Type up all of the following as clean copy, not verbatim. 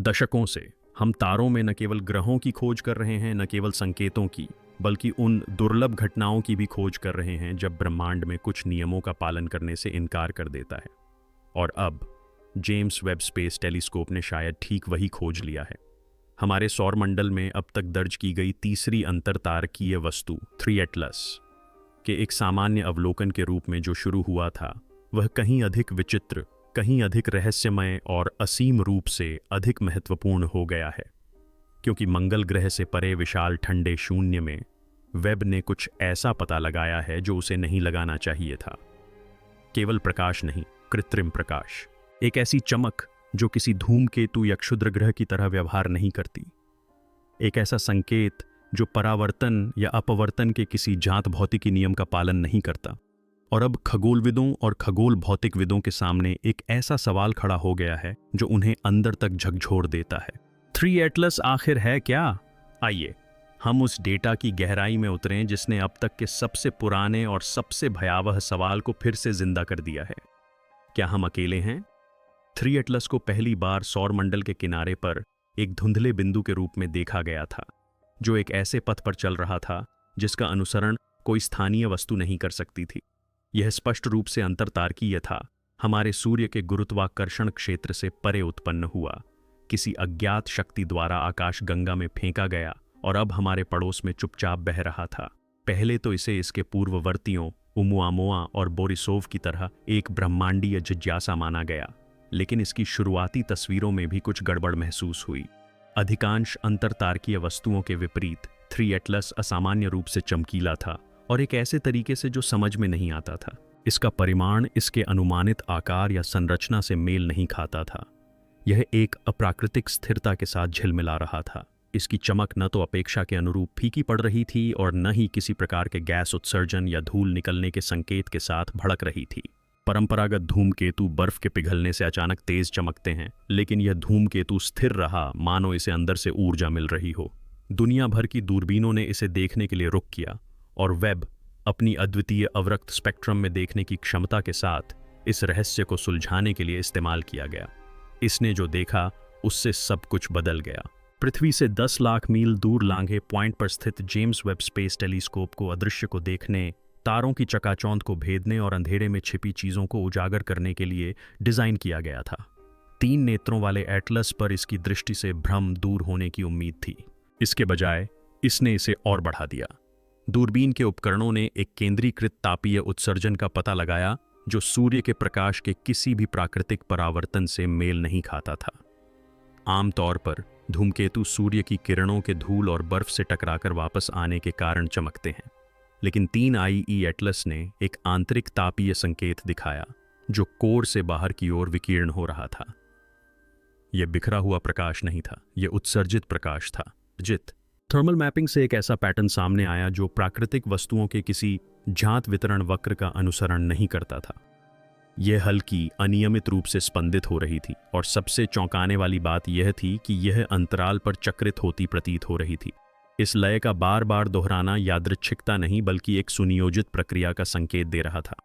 दशकों से हम तारों में न केवल ग्रहों की खोज कर रहे हैं, न केवल संकेतों की, बल्कि उन दुर्लभ घटनाओं की भी खोज कर रहे हैं जब ब्रह्मांड में कुछ नियमों का पालन करने से इनकार कर देता है। और अब जेम्स वेब स्पेस टेलीस्कोप ने शायद ठीक वही खोज लिया है। हमारे सौरमंडल में अब तक दर्ज की गई तीसरी अंतरतारकीय वस्तु 3 एटलस के एक सामान्य अवलोकन के रूप में जो शुरू हुआ था, वह कहीं अधिक विचित्र, कहीं अधिक रहस्यमय और असीम रूप से अधिक महत्वपूर्ण हो गया है। क्योंकि मंगल ग्रह से परे विशाल ठंडे शून्य में वेब ने कुछ ऐसा पता लगाया है जो उसे नहीं लगाना चाहिए था। केवल प्रकाश नहीं, कृत्रिम प्रकाश, एक ऐसी चमक जो किसी धूमकेतु या क्षुद्र ग्रह की तरह व्यवहार नहीं करती, एक ऐसा संकेत जो परावर्तन या अपवर्तन के किसी जात भौतिकी नियम का पालन नहीं करता। और अब खगोलविदों और खगोल भौतिकविदों के सामने एक ऐसा सवाल खड़ा हो गया है जो उन्हें अंदर तक झकझोर देता है। 3 एटलस आखिर है क्या? आइए हम उस डेटा की गहराई में उतरें जिसने अब तक के सबसे पुराने और सबसे भयावह सवाल को फिर से जिंदा कर दिया है। क्या हम अकेले हैं? 3 एटलस को पहली बार सौरमंडल के किनारे पर एक धुंधले बिंदु के रूप में देखा गया था, जो एक ऐसे पथ पर चल रहा था जिसका अनुसरण कोई स्थानीय वस्तु नहीं कर सकती थी। यह स्पष्ट रूप से अंतरतारकीय था, हमारे सूर्य के गुरुत्वाकर्षण क्षेत्र से परे उत्पन्न हुआ, किसी अज्ञात शक्ति द्वारा आकाशगंगा में फेंका गया और अब हमारे पड़ोस में चुपचाप बह रहा था। पहले तो इसे इसके पूर्ववर्तियों उमुआमुआ और बोरिसोव की तरह एक ब्रह्मांडीय जिज्ञासा माना गया, लेकिन इसकी शुरुआती तस्वीरों में भी कुछ गड़बड़ महसूस हुई। अधिकांश अंतरतारकीय वस्तुओं के विपरीत 3 एटलस असामान्य रूप से चमकीला था और एक ऐसे तरीके से जो समझ में नहीं आता था। इसका परिमाण इसके अनुमानित आकार या संरचना से मेल नहीं खाता था। यह एक अप्राकृतिक स्थिरता के साथ झिलमिला रहा था। इसकी चमक न तो अपेक्षा के अनुरूप फीकी पड़ रही थी और न ही किसी प्रकार के गैस उत्सर्जन या धूल निकलने के संकेत के साथ भड़क रही थी। परंपरागत धूमकेतु बर्फ के पिघलने से अचानक तेज चमकते हैं, लेकिन यह धूमकेतु स्थिर रहा, मानो इसे अंदर से ऊर्जा मिल रही हो। दुनिया भर की दूरबीनों ने इसे देखने के लिए रुख किया और वेब अपनी अद्वितीय अवरक्त स्पेक्ट्रम में देखने की क्षमता के साथ इस रहस्य को सुलझाने के लिए इस्तेमाल किया गया। इसने जो देखा उससे सब कुछ बदल गया। पृथ्वी से 10 लाख मील दूर लांघे पॉइंट पर स्थित जेम्स वेब स्पेस टेलीस्कोप को अदृश्य को देखने, तारों की चकाचौंध को भेदने और अंधेरे में छिपी चीजों को उजागर करने के लिए डिजाइन किया गया था। 3 नेत्रों वाले एटलस पर इसकी दृष्टि से भ्रम दूर होने की उम्मीद थी। इसके बजाय इसने इसे और बढ़ा दिया। दूरबीन के उपकरणों ने एक केंद्रीकृत तापीय उत्सर्जन का पता लगाया जो सूर्य के प्रकाश के किसी भी प्राकृतिक परावर्तन से मेल नहीं खाता था। आमतौर पर धूमकेतु सूर्य की किरणों के धूल और बर्फ से टकराकर वापस आने के कारण चमकते हैं, लेकिन 3 IE एटलस ने एक आंतरिक तापीय संकेत दिखाया जो कोर से बाहर की ओर विकीर्ण हो रहा था। यह बिखरा हुआ प्रकाश नहीं था, यह उत्सर्जित प्रकाश था। थर्मल मैपिंग से एक ऐसा पैटर्न सामने आया जो प्राकृतिक वस्तुओं के किसी जात वितरण वक्र का अनुसरण नहीं करता था। यह हल्की, अनियमित रूप से स्पंदित हो रही थी और सबसे चौंकाने वाली बात यह थी कि यह अंतराल पर चक्रित होती प्रतीत हो रही थी। इस लय का बार बार दोहराना यादृच्छिकता नहीं बल्कि एक सुनियोजित प्रक्रिया का संकेत दे रहा था।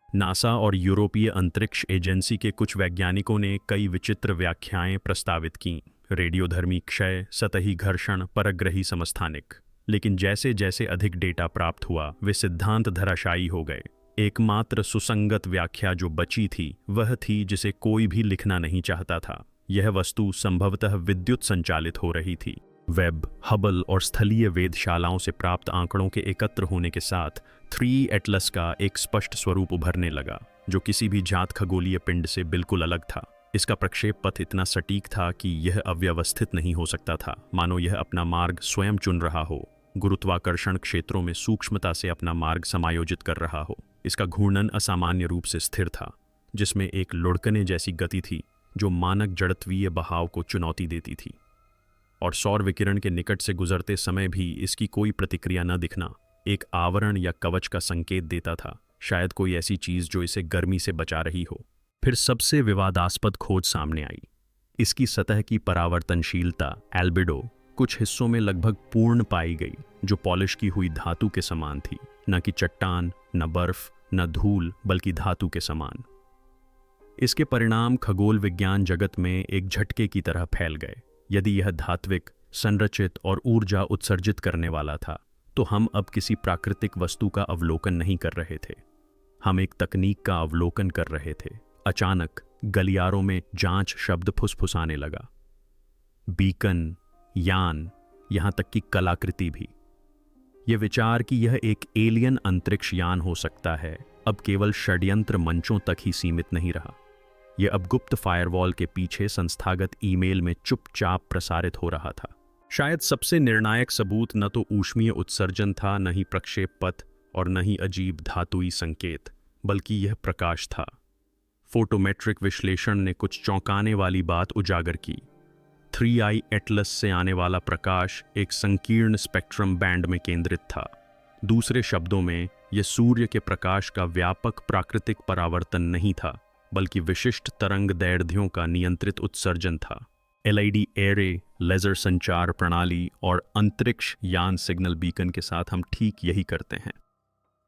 नासा और यूरोपीय अंतरिक्ष एजेंसी के कुछ वैज्ञानिकों ने कई विचित्र व्याख्याएं प्रस्तावित कीं, रेडियोधर्मी क्षय, सतही घर्षण, परग्रही समस्थानिक। लेकिन जैसे जैसे अधिक डेटा प्राप्त हुआ वे सिद्धांत धराशायी हो गए। एकमात्र सुसंगत व्याख्या जो बची थी वह थी जिसे कोई भी लिखना नहीं चाहता था। यह वस्तु संभवतः विद्युत संचालित हो रही थी। वेब, हबल और स्थलीय वेधशालाओं से प्राप्त आंकड़ों के एकत्र होने के साथ 3 एटलस का एक स्पष्ट स्वरूप उभरने लगा जो किसी भी जात खगोलीय पिंड से बिल्कुल अलग था। इसका प्रक्षेप पथ इतना सटीक था कि यह अव्यवस्थित नहीं हो सकता था, मानो यह अपना मार्ग स्वयं चुन रहा हो, गुरुत्वाकर्षण क्षेत्रों में सूक्ष्मता से अपना मार्ग समायोजित कर रहा हो। इसका घूर्णन असामान्य रूप से स्थिर था, जिसमें एक लुढ़कने जैसी गति थी जो मानक जड़त्वीय बहाव को चुनौती देती थी। और सौर विकिरण के निकट से गुजरते समय भी इसकी कोई प्रतिक्रिया न दिखना एक आवरण या कवच का संकेत देता था, शायद कोई ऐसी चीज जो इसे गर्मी से बचा रही हो। फिर सबसे विवादास्पद खोज सामने आई। इसकी सतह की परावर्तनशीलता, एल्बिडो, कुछ हिस्सों में लगभग पूर्ण पाई गई, जो पॉलिश की हुई धातु के समान थी, न कि चट्टान, न बर्फ, न धूल, बल्कि धातु के समान। इसके परिणाम खगोल विज्ञान जगत में एक झटके की तरह फैल गए। यदि यह धात्विक, संरचित और ऊर्जा उत्सर्जित करने वाला था, तो हम अब किसी प्राकृतिक वस्तु का अवलोकन नहीं कर रहे थे, हम एक तकनीक का अवलोकन कर रहे थे। अचानक गलियारों में जांच शब्द फुसफुसाने लगा। बीकन, यान, यहां तक कि कलाकृति भी। यह विचार कि यह एक एलियन अंतरिक्ष यान हो सकता है अब केवल षड्यंत्र मंचों तक ही सीमित नहीं रहा। यह अब गुप्त फायरवॉल के पीछे संस्थागत ईमेल में चुपचाप प्रसारित हो रहा था। शायद सबसे निर्णायक सबूत न तो ऊष्मीय उत्सर्जन था, न ही प्रक्षेप पथ और न ही अजीब धातुई संकेत, बल्कि यह प्रकाश था। फोटोमेट्रिक विश्लेषण ने कुछ चौंकाने वाली बात उजागर की। 3i एटलस से आने वाला प्रकाश एक संकीर्ण स्पेक्ट्रम बैंड में केंद्रित था। दूसरे शब्दों में, यह सूर्य के प्रकाश का व्यापक प्राकृतिक परावर्तन नहीं था, बल्कि विशिष्ट तरंग दैर्ध्यों का नियंत्रित उत्सर्जन था। LED एरे, लेजर संचार प्रणाली और अंतरिक्ष यान सिग्नल बीकन के साथ हम ठीक यही करते हैं।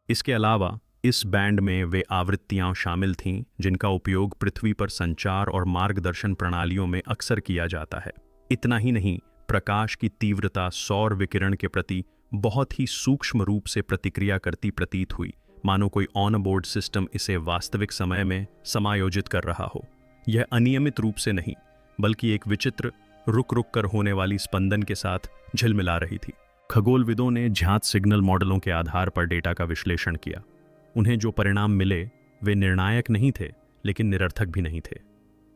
इसके अलावा इस बैंड में वे आवृत्तियां शामिल थीं जिनका उपयोग पृथ्वी पर संचार और मार्गदर्शन प्रणालियों में अक्सर किया जाता है। इतना ही नहीं, प्रकाश की तीव्रता सौर विकिरण के प्रति बहुत ही सूक्ष्म रूप से प्रतिक्रिया करती प्रतीत हुई, मानो कोई ऑन बोर्ड सिस्टम इसे वास्तविक समय में समायोजित कर रहा हो। यह अनियमित रूप से नहीं, बल्कि एक विचित्र रुक रुक कर होने वाली स्पंदन के साथ झिलमिला रही थी। खगोलविदों ने ज्ञात सिग्नल मॉडलों के आधार पर डेटा का विश्लेषण किया। उन्हें जो परिणाम मिले वे निर्णायक नहीं थे, लेकिन निरर्थक भी नहीं थे।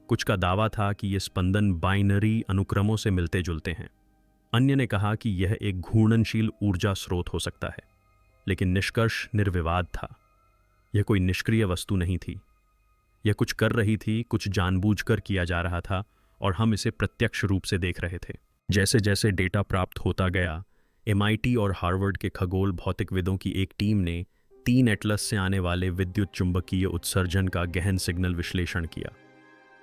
कुछ का दावा था कि ये स्पंदन बाइनरी अनुक्रमों से मिलते जुलते हैं। अन्य ने कहा कि यह एक घूर्णनशील ऊर्जा स्रोत हो सकता है, लेकिन निष्कर्ष निर्विवाद था। यह कोई निष्क्रिय वस्तु नहीं थी। यह कुछ कर रही थी, कुछ जानबूझकर किया जा रहा था, और हम इसे प्रत्यक्ष रूप से देख रहे थे। जैसे जैसे डेटा प्राप्त होता गया, MIT और हार्वर्ड के खगोल भौतिकविदों की एक टीम ने 3 एटलस से आने वाले विद्युत चुंबकीय उत्सर्जन का गहन सिग्नल विश्लेषण किया।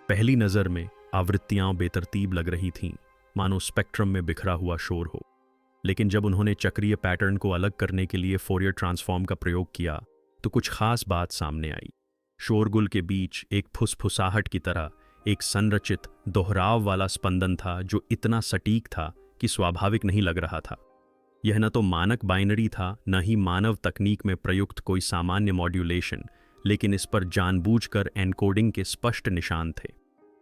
पहली नज़र में आवृत्तियां बेतरतीब लग रही थीं, मानो स्पेक्ट्रम में बिखरा हुआ शोर हो। लेकिन जब उन्होंने चक्रीय पैटर्न को अलग करने के लिए फोरियर ट्रांसफॉर्म का प्रयोग किया, तो कुछ खास बात सामने आई। शोरगुल के बीच एक फुसफुसाहट की तरह एक संरचित दोहराव वाला स्पंदन था, जो इतना सटीक था कि स्वाभाविक नहीं लग रहा था। यह न तो मानक बाइनरी था, न ही मानव तकनीक में प्रयुक्त कोई सामान्य मॉड्यूलेशन, लेकिन इस पर जानबूझकर एनकोडिंग के स्पष्ट निशान थे।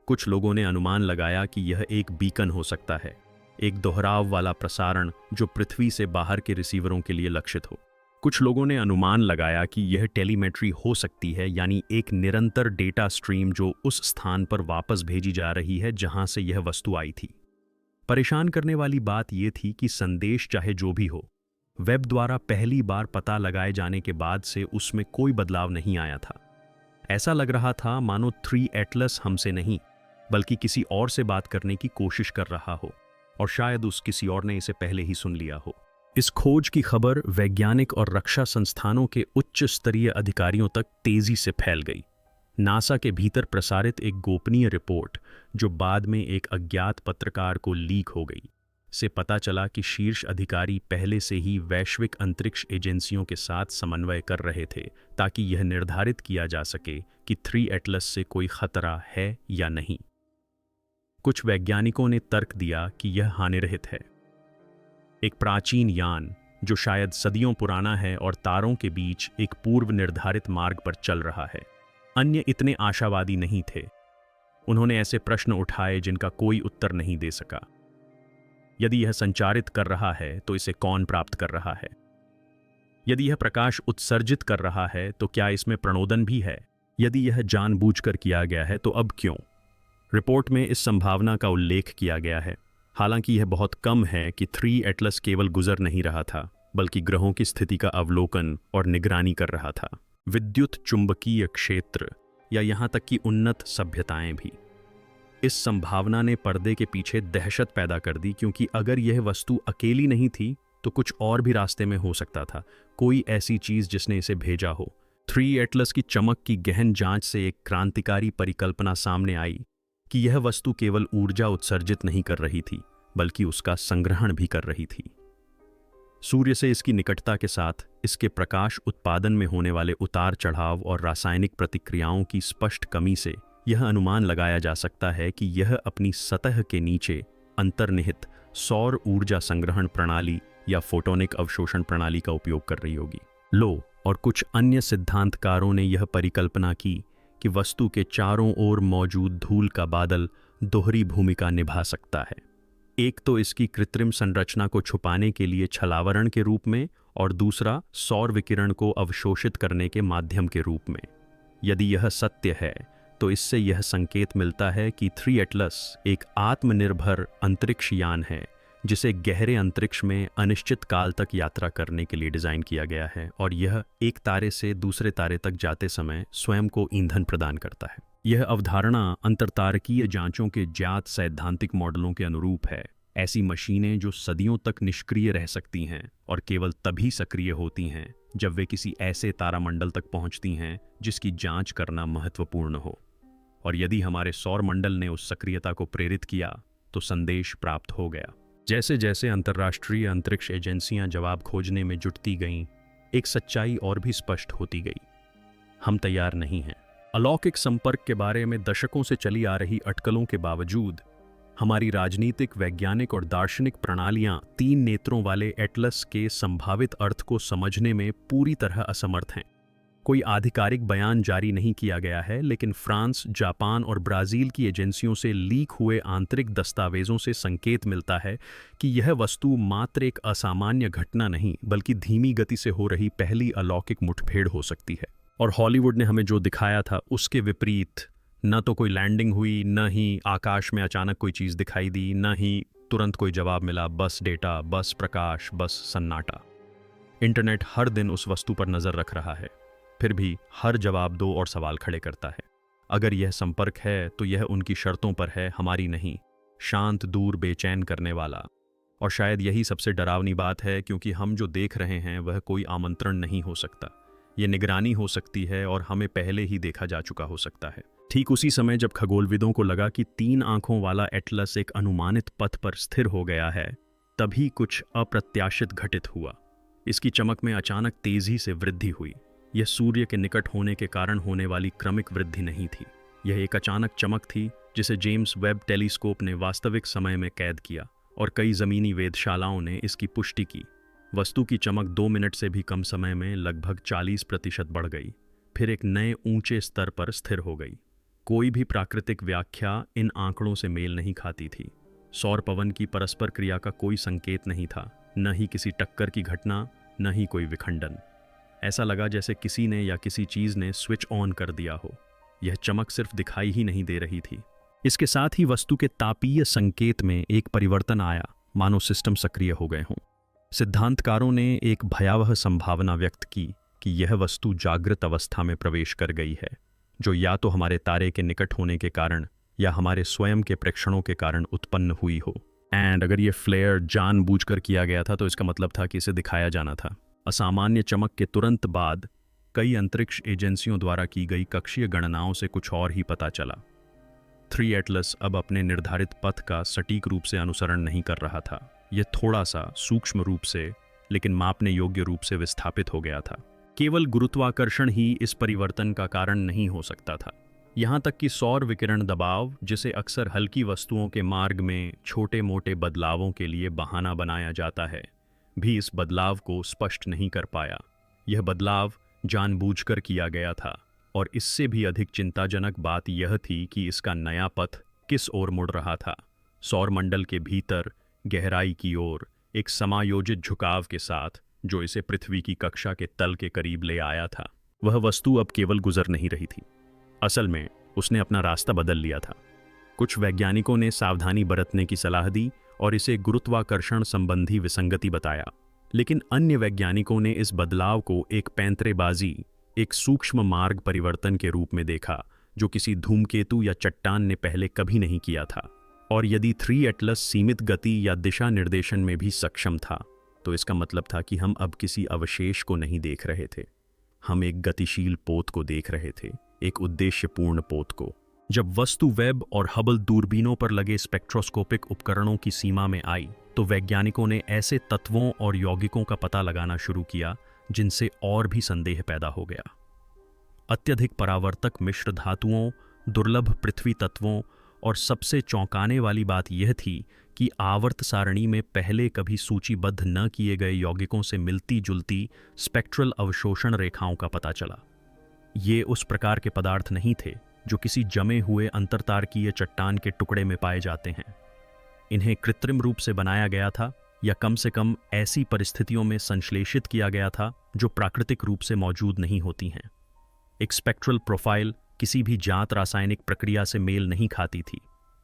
कुछ लोगों ने अनुमान लगाया कि यह एक बीकन हो सकता है, एक दोहराव वाला प्रसारण जो पृथ्वी से बाहर के रिसीवरों के लिए लक्षित हो। कुछ लोगों ने अनुमान लगाया कि यह टेलीमेट्री हो सकती है, यानी एक निरंतर डेटा स्ट्रीम जो उस स्थान पर वापस भेजी जा रही है जहां से यह वस्तु आई थी। परेशान करने वाली बात यह थी कि संदेश चाहे जो भी हो, वेब द्वारा पहली बार पता लगाए जाने के बाद से उसमें कोई बदलाव नहीं आया था। ऐसा लग रहा था मानो 3 एटलस हमसे नहीं, बल्कि किसी और से बात करने की कोशिश कर रहा हो, और शायद उस किसी और ने इसे पहले ही सुन लिया हो। इस खोज की खबर वैज्ञानिक और रक्षा संस्थानों के उच्च स्तरीय अधिकारियों तक तेजी से फैल गई। नासा के भीतर प्रसारित एक गोपनीय रिपोर्ट, जो बाद में एक अज्ञात पत्रकार को लीक हो गई, से पता चला कि शीर्ष अधिकारी पहले से ही वैश्विक अंतरिक्ष एजेंसियों के साथ समन्वय कर रहे थे, ताकि यह निर्धारित किया जा सके कि 3 एटलस से कोई खतरा है या नहीं। कुछ वैज्ञानिकों ने तर्क दिया कि यह हानिरहित है, एक प्राचीन यान जो शायद सदियों पुराना है और तारों के बीच एक पूर्व निर्धारित मार्ग पर चल रहा है। अन्य इतने आशावादी नहीं थे। उन्होंने ऐसे प्रश्न उठाए जिनका कोई उत्तर नहीं दे सका। यदि यह संचारित कर रहा है तो इसे कौन प्राप्त कर रहा है? यदि यह प्रकाश उत्सर्जित कर रहा है तो क्या इसमें प्रणोदन भी है? यदि यह जानबूझकर किया गया है तो अब क्यों? रिपोर्ट में इस संभावना का उल्लेख किया गया है। हालांकि यह बहुत कम है कि 3 एटलस केवल गुजर नहीं रहा था, बल्कि ग्रहों की स्थिति का अवलोकन और निगरानी कर रहा था। विद्युत चुंबकीय क्षेत्र या यहाँ तक कि उन्नत सभ्यताएं भी। इस संभावना ने पर्दे के पीछे दहशत पैदा कर दी, क्योंकि अगर यह वस्तु अकेली नहीं थी तो कुछ और भी रास्ते में हो सकता था, कोई ऐसी चीज जिसने इसे भेजा हो। 3 एटलस की चमक की गहन जांच से एक क्रांतिकारी परिकल्पना सामने आई कि यह वस्तु केवल ऊर्जा उत्सर्जित नहीं कर रही थी, बल्कि उसका संग्रहण भी कर रही थी। सूर्य से इसकी निकटता के साथ इसके प्रकाश उत्पादन में होने वाले उतार चढ़ाव और रासायनिक प्रतिक्रियाओं की स्पष्ट कमी से यह अनुमान लगाया जा सकता है कि यह अपनी सतह के नीचे अंतर्निहित सौर ऊर्जा संग्रहण प्रणाली या फोटोनिक अवशोषण प्रणाली का उपयोग कर रही होगी। लो और कुछ अन्य सिद्धांतकारों ने यह परिकल्पना की कि वस्तु के चारों ओर मौजूद धूल का बादल दोहरी भूमिका निभा सकता है। एक तो इसकी कृत्रिम संरचना को छुपाने के लिए छलावरण के रूप में, और दूसरा सौर विकिरण को अवशोषित करने के माध्यम के रूप में। यदि यह सत्य है तो इससे यह संकेत मिलता है कि 3 एटलस एक आत्मनिर्भर अंतरिक्ष यान है जिसे गहरे अंतरिक्ष में अनिश्चित काल तक यात्रा करने के लिए डिजाइन किया गया है, और यह एक तारे से दूसरे तारे तक जाते समय स्वयं को ईंधन प्रदान करता है। यह अवधारणा अंतरतारकीय जांचों के ज्ञात सैद्धांतिक मॉडलों के अनुरूप है। ऐसी मशीनें जो सदियों तक निष्क्रिय रह सकती हैं और केवल तभी सक्रिय होती हैं जब वे किसी ऐसे तारामंडल तक पहुंचती हैं जिसकी जांच करना महत्वपूर्ण हो। और यदि हमारे सौर मंडल ने उस सक्रियता को प्रेरित किया तो संदेश प्राप्त हो गया। जैसे जैसे अंतर्राष्ट्रीय अंतरिक्ष एजेंसियां जवाब खोजने में जुटती गईं, एक सच्चाई और भी स्पष्ट होती गई। हम तैयार नहीं हैं। अलौकिक संपर्क के बारे में दशकों से चली आ रही अटकलों के बावजूद हमारी राजनीतिक, वैज्ञानिक और दार्शनिक प्रणालियां 3 नेत्रों वाले एटलस के संभावित अर्थ को समझने में पूरी तरह असमर्थ हैं। कोई आधिकारिक बयान जारी नहीं किया गया है, लेकिन फ्रांस, जापान और ब्राजील की एजेंसियों से लीक हुए आंतरिक दस्तावेजों से संकेत मिलता है कि यह वस्तु मात्र एक असामान्य घटना नहीं, बल्कि धीमी गति से हो रही पहली अलौकिक मुठभेड़ हो सकती है। और हॉलीवुड ने हमें जो दिखाया था उसके विपरीत न तो कोई लैंडिंग हुई, न ही आकाश में अचानक कोई चीज़ दिखाई दी, न ही तुरंत कोई जवाब मिला। बस डेटा, बस प्रकाश, बस सन्नाटा। इंटरनेट हर दिन उस वस्तु पर नज़र रख रहा है, फिर भी हर जवाब 2 और सवाल खड़े करता है। अगर यह संपर्क है तो यह उनकी शर्तों पर है, हमारी नहीं। शांत, दूर, बेचैन करने वाला। और शायद यही सबसे डरावनी बात है, क्योंकि हम जो देख रहे हैं वह कोई आमंत्रण नहीं हो सकता। यह निगरानी हो सकती है और हमें पहले ही देखा जा चुका हो सकता है। ठीक उसी समय जब खगोलविदों को लगा कि 3 आंखों वाला एटलस एक अनुमानित पथ पर स्थिर हो गया है, तभी कुछ अप्रत्याशित घटित हुआ। इसकी चमक में अचानक तेजी से वृद्धि हुई। यह सूर्य के निकट होने के कारण होने वाली क्रमिक वृद्धि नहीं थी। यह एक अचानक चमक थी जिसे जेम्स वेब टेलीस्कोप ने वास्तविक समय में कैद किया, और कई ज़मीनी वेधशालाओं ने इसकी पुष्टि की। वस्तु की चमक 2 मिनट से भी कम समय में लगभग 40% बढ़ गई, फिर एक नए ऊंचे स्तर पर स्थिर हो गई। कोई भी प्राकृतिक व्याख्या इन आंकड़ों से मेल नहीं खाती थी। सौर पवन की परस्पर क्रिया का कोई संकेत नहीं था, न ही किसी टक्कर की घटना, न ही कोई विखंडन। ऐसा लगा जैसे किसी ने या किसी चीज़ ने स्विच ऑन कर दिया हो। यह चमक सिर्फ दिखाई ही नहीं दे रही थी, इसके साथ ही वस्तु के तापीय संकेत में एक परिवर्तन आया, मानो सिस्टम सक्रिय हो गए हों। सिद्धांतकारों ने एक भयावह संभावना व्यक्त की कि यह वस्तु जागृत अवस्था में प्रवेश कर गई है, जो या तो हमारे तारे के निकट होने के कारण या हमारे स्वयं के प्रेक्षणों के कारण उत्पन्न हुई हो। एंड अगर ये फ्लेयर जानबूझकर किया गया था तो इसका मतलब था कि इसे दिखाया जाना था। असामान्य चमक के तुरंत बाद कई अंतरिक्ष एजेंसियों द्वारा की गई कक्षीय गणनाओं से कुछ और ही पता चला। 3 एटलस अब अपने निर्धारित पथ का सटीक रूप से अनुसरण नहीं कर रहा था। यह थोड़ा सा सूक्ष्म रूप से, लेकिन मापने योग्य रूप से विस्थापित हो गया था। केवल गुरुत्वाकर्षण ही इस परिवर्तन का कारण नहीं हो सकता था। यहाँ तक कि सौर विकिरण दबाव, जिसे अक्सर हल्की वस्तुओं के मार्ग में छोटे मोटे बदलावों के लिए बहाना बनाया जाता है, भी इस बदलाव को स्पष्ट नहीं कर पाया। यह बदलाव जानबूझकर किया गया था, और इससे भी अधिक चिंताजनक बात यह थी कि इसका नया पथ किस ओर मुड़ रहा था। सौर मंडल के भीतर गहराई की ओर, एक समायोजित झुकाव के साथ, जो इसे पृथ्वी की कक्षा के तल के करीब ले आया था। वह वस्तु अब केवल गुजर नहीं रही थी, असल में उसने अपना रास्ता बदल लिया था। कुछ वैज्ञानिकों ने सावधानी बरतने की सलाह दी और इसे गुरुत्वाकर्षण संबंधी विसंगति बताया, लेकिन अन्य वैज्ञानिकों ने इस बदलाव को एक पैंतरेबाजी, एक सूक्ष्म मार्ग परिवर्तन के रूप में देखा, जो किसी धूमकेतु या चट्टान ने पहले कभी नहीं किया था। और यदि 3 एटलस सीमित गति या दिशा निर्देशन में भी सक्षम था, तो इसका मतलब था कि हम अब किसी अवशेष को नहीं देख रहे थे, हम एक गतिशील पोत को देख रहे थे, एक उद्देश्यपूर्ण पोत को। जब वस्तु वेब और हबल दूरबीनों पर लगे स्पेक्ट्रोस्कोपिक उपकरणों की सीमा में आई, तो वैज्ञानिकों ने ऐसे तत्वों और यौगिकों का पता लगाना शुरू किया जिनसे और भी संदेह पैदा हो गया। अत्यधिक परावर्तक मिश्र धातुओं, दुर्लभ पृथ्वी तत्वों और सबसे चौंकाने वाली बात यह थी कि आवर्त सारणी में पहले कभी सूचीबद्ध न किए गए यौगिकों से मिलती जुलती स्पेक्ट्रल अवशोषण रेखाओं का पता चला। ये उस प्रकार के पदार्थ नहीं थे जो किसी जमे हुए अंतरतारकीय चट्टान के टुकड़े में पाए जाते हैं। इन्हें कृत्रिम रूप से बनाया गया था, या कम से कम ऐसी परिस्थितियों में संश्लेषित किया गया था जो प्राकृतिक रूप से मौजूद नहीं होती हैं। एक स्पेक्ट्रल प्रोफाइल किसी भी ज्ञात रासायनिक प्रक्रिया से मेल नहीं खाती थी,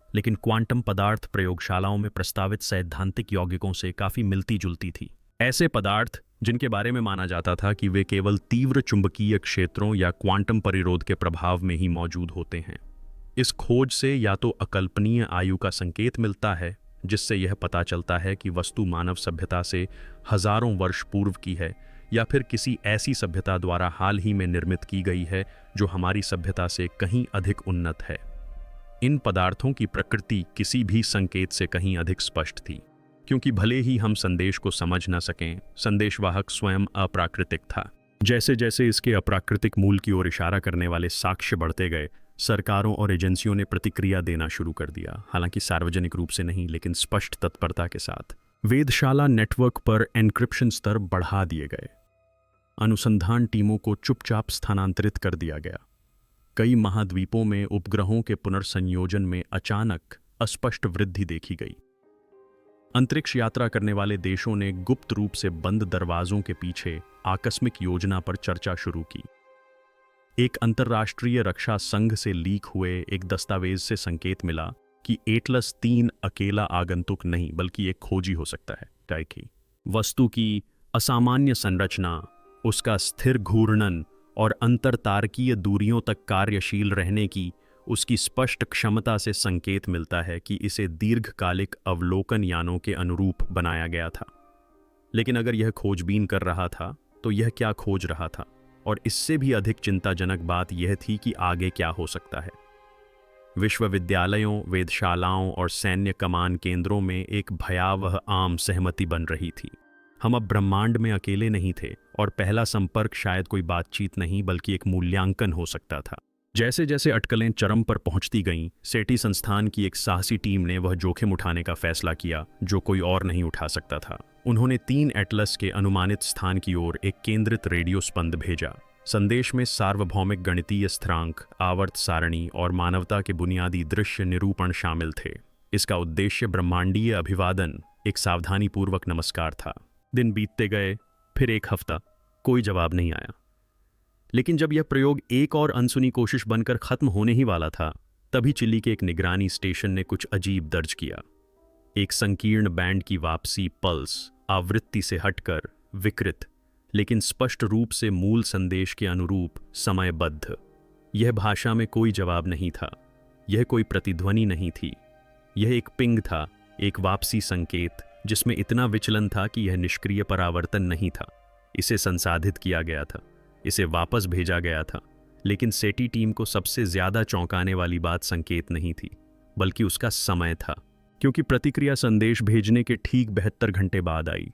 लेकिन क्वांटम पदार्थ प्रयोगशालाओं में प्रस्तावित सैद्धांतिक यौगिकों से काफी मिलती जुलती थी। ऐसे पदार्थ जिनके बारे में माना जाता था कि वे केवल तीव्र चुंबकीय क्षेत्रों या क्वांटम परिरोध के प्रभाव में ही मौजूद होते हैं। इस खोज से या तो अकल्पनीय आयु का संकेत मिलता है, जिससे यह पता चलता है कि वस्तु मानव सभ्यता से हजारों वर्ष पूर्व की है, या फिर किसी ऐसी सभ्यता द्वारा हाल ही में निर्मित की गई है जो हमारी सभ्यता से कहीं अधिक उन्नत है। इन पदार्थों की प्रकृति किसी भी संकेत से कहीं अधिक स्पष्ट थी, क्योंकि भले ही हम संदेश को समझ न सकें, संदेशवाहक स्वयं अप्राकृतिक था। जैसे जैसे इसके अप्राकृतिक मूल की ओर इशारा करने वाले साक्ष्य बढ़ते गए, सरकारों और एजेंसियों ने प्रतिक्रिया देना शुरू कर दिया, हालांकि सार्वजनिक रूप से नहीं, लेकिन स्पष्ट तत्परता के साथ। वेधशाला नेटवर्क पर एन्क्रिप्शन स्तर बढ़ा दिए गए। अनुसंधान टीमों को चुपचाप स्थानांतरित कर दिया गया। कई महाद्वीपों में उपग्रहों के पुनर्संयोजन में अचानक अस्पष्ट वृद्धि देखी गई। अंतरिक्ष यात्रा करने वाले देशों ने गुप्त रूप से बंद दरवाजों के पीछे आकस्मिक योजना पर चर्चा शुरू की। एक अंतर्राष्ट्रीय रक्षा संघ से लीक हुए एक दस्तावेज से संकेत मिला कि एटलस 3 अकेला आगंतुक नहीं बल्कि एक खोजी हो सकता है। टाइकी वस्तु की असामान्य संरचना, उसका स्थिर घूर्णन और अंतरतारकीय दूरियों तक कार्यशील रहने की उसकी स्पष्ट क्षमता से संकेत मिलता है कि इसे दीर्घकालिक अवलोकन यानों के अनुरूप बनाया गया था। लेकिन अगर यह खोजबीन कर रहा था तो यह क्या खोज रहा था? और इससे भी अधिक चिंताजनक बात यह थी कि आगे क्या हो सकता है। विश्वविद्यालयों, वेधशालाओं और सैन्य कमान केंद्रों में एक भयावह आम सहमति बन रही थी। हम अब ब्रह्मांड में अकेले नहीं थे, और पहला संपर्क शायद कोई बातचीत नहीं बल्कि एक मूल्यांकन हो सकता था। जैसे जैसे अटकलें चरम पर पहुंचती गईं, सेटी संस्थान की एक साहसी टीम ने वह जोखिम उठाने का फैसला किया जो कोई और नहीं उठा सकता था। उन्होंने 3 एटलस के अनुमानित स्थान की ओर एक केंद्रित रेडियो स्पंद भेजा। संदेश में सार्वभौमिक गणितीय स्थिरांक, आवर्त सारणी और मानवता के बुनियादी दृश्य निरूपण शामिल थे। इसका उद्देश्य ब्रह्मांडीय अभिवादन, एक सावधानीपूर्वक नमस्कार था। दिन बीतते गए, फिर एक हफ्ता, कोई जवाब नहीं आया। लेकिन जब यह प्रयोग एक और अनसुनी कोशिश बनकर खत्म होने ही वाला था, तभी चिली के एक निगरानी स्टेशन ने कुछ अजीब दर्ज किया। एक संकीर्ण बैंड की वापसी पल्स, आवृत्ति से हटकर, विकृत लेकिन स्पष्ट रूप से मूल संदेश के अनुरूप, समयबद्ध। यह भाषा में कोई जवाब नहीं था, यह कोई प्रतिध्वनि नहीं थी, यह एक पिंग था, एक वापसी संकेत जिसमें इतना विचलन था कि यह निष्क्रिय परावर्तन नहीं था। इसे संसाधित किया गया था, इसे वापस भेजा गया था। लेकिन सेटी टीम को सबसे ज्यादा चौंकाने वाली बात संकेत नहीं थी, बल्कि उसका समय था, क्योंकि प्रतिक्रिया संदेश भेजने के ठीक 72 घंटे बाद आई।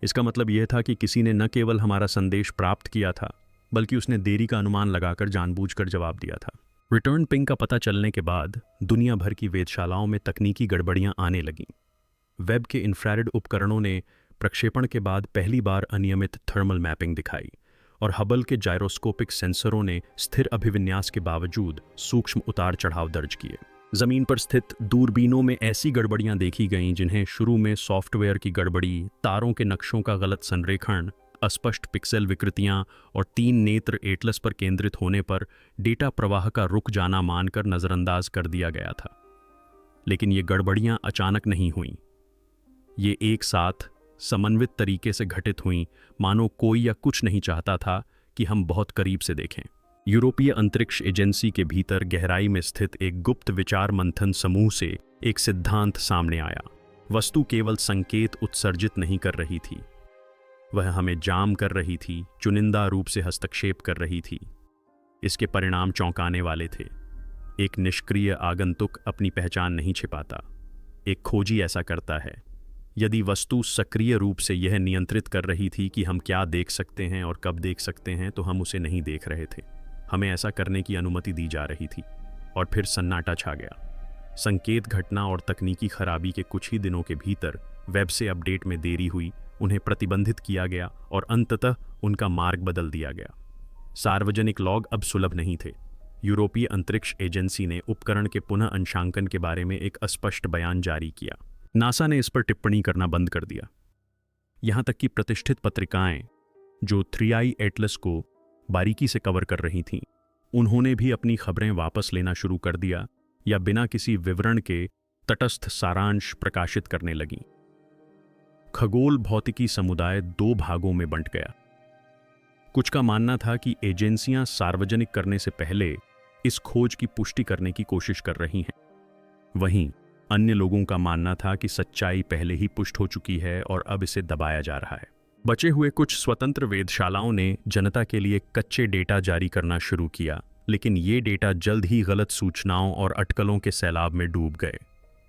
इसका मतलब यह था कि किसी ने न केवल हमारा संदेश प्राप्त किया था, बल्कि उसने देरी का अनुमान लगाकर जानबूझकर जवाब दिया था। रिटर्न पिंग का पता चलने के बाद दुनिया भर की वेधशालाओं में तकनीकी गड़बड़ियां आने लगीं। वेब के इंफ्रारेड उपकरणों ने प्रक्षेपण के बाद पहली बार अनियमित थर्मल मैपिंग दिखाई, और हबल के जायरोस्कोपिक सेंसरों ने स्थिर अभिविन्यास के बावजूद सूक्ष्म उतार चढ़ाव दर्ज किए। जमीन पर स्थित दूरबीनों में ऐसी गड़बड़ियां देखी गईं जिन्हें शुरू में सॉफ्टवेयर की गड़बड़ी, तारों के नक्शों का गलत संरेखण, अस्पष्ट पिक्सेल विकृतियां और 3 नेत्र एटलस पर केंद्रित होने पर डेटा प्रवाह का रुक जाना मानकर नजरअंदाज कर दिया गया था। लेकिन ये गड़बड़ियां अचानक नहीं हुईं। ये एक साथ समन्वित तरीके से घटित हुईं, मानो कोई या कुछ नहीं चाहता था कि हम बहुत करीब से देखें। यूरोपीय अंतरिक्ष एजेंसी के भीतर गहराई में स्थित एक गुप्त विचार मंथन समूह से एक सिद्धांत सामने आया। वस्तु केवल संकेत उत्सर्जित नहीं कर रही थी, वह हमें जाम कर रही थी, चुनिंदा रूप से हस्तक्षेप कर रही थी। इसके परिणाम चौंकाने वाले थे। एक निष्क्रिय आगंतुक अपनी पहचान नहीं छिपाता, एक खोजी ऐसा करता है। यदि वस्तु सक्रिय रूप से यह नियंत्रित कर रही थी कि हम क्या देख सकते हैं और कब देख सकते हैं, तो हम उसे नहीं देख रहे थे। हमें ऐसा करने की अनुमति दी जा रही थी, और फिर सन्नाटा छा गया। संकेत घटना और तकनीकी खराबी के कुछ ही दिनों के भीतर वेब से अपडेट में देरी हुई, उन्हें प्रतिबंधित किया गया और अंततः उनका मार्ग बदल दिया गया। सार्वजनिक लॉग अब सुलभ नहीं थे। यूरोपीय अंतरिक्ष एजेंसी ने उपकरण के पुनः अंशांकन के बारे में एक अस्पष्ट बयान जारी किया। नासा ने इस पर टिप्पणी करना बंद कर दिया। यहां तक कि प्रतिष्ठित पत्रिकाएं जो 3i एटलस को बारीकी से कवर कर रही थीं, उन्होंने भी अपनी खबरें वापस लेना शुरू कर दिया या बिना किसी विवरण के तटस्थ सारांश प्रकाशित करने लगीं। खगोल भौतिकी समुदाय दो भागों में बंट गया। कुछ का मानना था कि एजेंसियां सार्वजनिक करने से पहले इस खोज की पुष्टि करने की कोशिश कर रही हैं। वहीं अन्य लोगों का मानना था कि सच्चाई पहले ही पुष्ट हो चुकी है और अब इसे दबाया जा रहा है। बचे हुए कुछ स्वतंत्र वेधशालाओं ने जनता के लिए कच्चे डेटा जारी करना शुरू किया, लेकिन ये डेटा जल्द ही गलत सूचनाओं और अटकलों के सैलाब में डूब गए।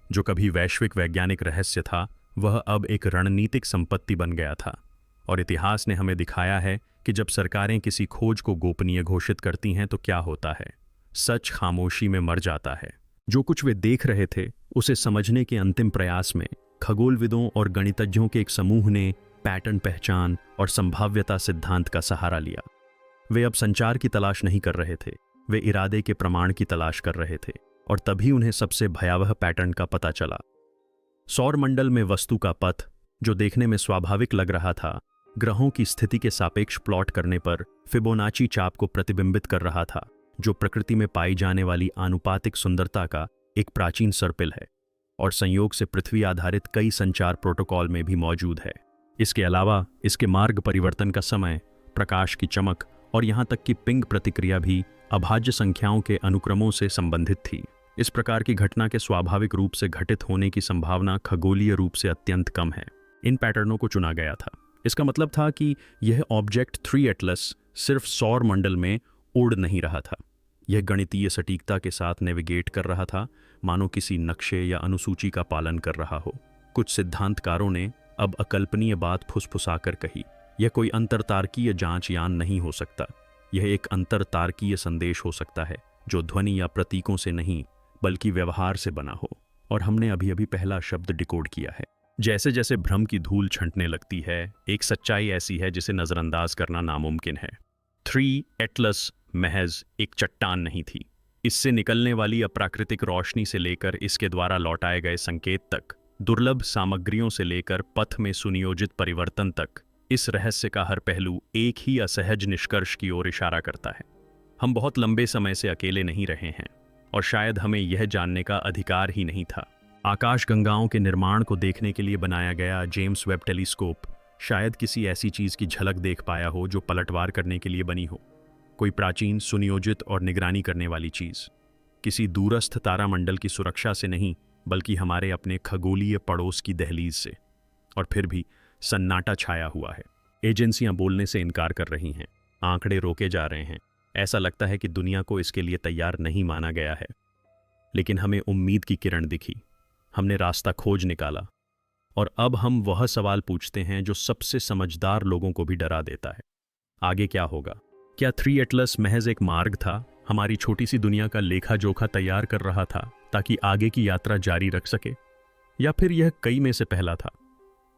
जो कभी वैश्विक वैज्ञानिक रहस्य था, वह अब एक रणनीतिक संपत्ति बन गया था। और इतिहास ने हमें दिखाया है कि जब सरकारें किसी खोज को गोपनीय घोषित करती हैं तो क्या होता है। सच खामोशी में मर जाता है। जो कुछ वे देख रहे थे, उसे समझने के अंतिम प्रयास में खगोलविदों और गणितज्ञों के एक समूह ने पैटर्न पहचान और संभाव्यता सिद्धांत का सहारा लिया। वे अब संचार की तलाश नहीं कर रहे थे, वे इरादे के प्रमाण की तलाश कर रहे थे। और तभी उन्हें सबसे भयावह पैटर्न का पता चला। सौरमंडल में वस्तु का पथ, जो देखने में स्वाभाविक लग रहा था, ग्रहों की स्थिति के सापेक्ष प्लॉट करने पर फिबोनाची चाप को प्रतिबिंबित कर रहा था, जो प्रकृति में पाई जाने वाली आनुपातिक सुंदरता का एक प्राचीन सर्पिल है और संयोग से पृथ्वी आधारित कई संचार प्रोटोकॉल में भी मौजूद है। इसके अलावा इसके मार्ग परिवर्तन का समय, प्रकाश की चमक और यहाँ तक कि पिंग प्रतिक्रिया भी अभाज्य संख्याओं के अनुक्रमों से संबंधित थी। इस प्रकार की घटना के स्वाभाविक रूप से घटित होने की संभावना खगोलीय रूप से अत्यंत कम है। इन पैटर्नों को चुना गया था। इसका मतलब था कि यह ऑब्जेक्ट 3 एटलस सिर्फ सौर मंडल में उड़ नहीं रहा था, यह गणितीय सटीकता के साथ नेविगेट कर रहा था, मानो किसी नक्शे या अनुसूची का पालन कर रहा हो। कुछ सिद्धांतकारों ने अब अकल्पनीय बात फुसफुसाकर कही, यह कोई अंतरतारकीय जांच यान नहीं हो सकता, यह एक अंतरतारकीय संदेश हो सकता है जो ध्वनि या प्रतीकों से नहीं बल्कि व्यवहार से बना हो। और हमने अभी अभी पहला शब्द डिकोड किया है। जैसे जैसे भ्रम की धूल छंटने लगती है, एक सच्चाई ऐसी है जिसे नजरअंदाज करना नामुमकिन है। 3 एटलस महज एक चट्टान नहीं थी। इससे निकलने वाली अप्राकृतिक रोशनी से लेकर इसके द्वारा लौटाए गए संकेत तक, दुर्लभ सामग्रियों से लेकर पथ में सुनियोजित परिवर्तन तक, इस रहस्य का हर पहलू एक ही असहज निष्कर्ष की ओर इशारा करता है। हम बहुत लंबे समय से अकेले नहीं रहे हैं और शायद हमें यह जानने का अधिकार ही नहीं था। आकाशगंगाओं के निर्माण को देखने के लिए बनाया गया जेम्स वेब टेलीस्कोप शायद किसी ऐसी चीज की झलक देख पाया हो जो पलटवार करने के लिए बनी हो, कोई प्राचीन, सुनियोजित और निगरानी करने वाली चीज, किसी दूरस्थ तारामंडल की सुरक्षा से नहीं बल्कि हमारे अपने खगोलीय पड़ोस की दहलीज से। और फिर भी सन्नाटा छाया हुआ है। एजेंसियां बोलने से इनकार कर रही हैं, आंकड़े रोके जा रहे हैं। ऐसा लगता है कि दुनिया को इसके लिए तैयार नहीं माना गया है। लेकिन हमें उम्मीद की किरण दिखी, हमने रास्ता खोज निकाला और अब हम वह सवाल पूछते हैं जो सबसे समझदार लोगों को भी डरा देता है। आगे क्या होगा? क्या 3 एटलस महज एक मार्ग था, हमारी छोटी सी दुनिया का लेखा जोखा तैयार कर रहा था ताकि आगे की यात्रा जारी रख सके? या फिर यह कई में से पहला था,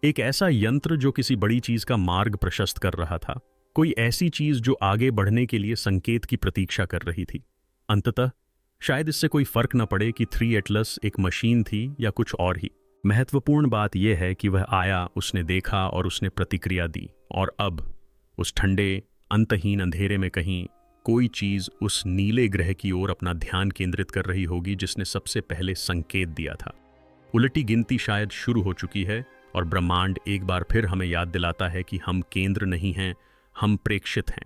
एक ऐसा यंत्र जो किसी बड़ी चीज का मार्ग प्रशस्त कर रहा था, कोई ऐसी चीज जो आगे बढ़ने के लिए संकेत की प्रतीक्षा कर रही थी? अंततः शायद इससे कोई फर्क न पड़े कि 3 एटलस एक मशीन थी या कुछ और ही। महत्वपूर्ण बात यह है कि वह आया, उसने देखा और उसने प्रतिक्रिया दी। और अब उस ठंडे अंतहीन अंधेरे में कहीं कोई चीज उस नीले ग्रह की ओर अपना ध्यान केंद्रित कर रही होगी जिसने सबसे पहले संकेत दिया था। उलटी गिनती शायद शुरू हो चुकी है और ब्रह्मांड एक बार फिर हमें याद दिलाता है कि हम केंद्र नहीं हैं, हम प्रेक्षित हैं।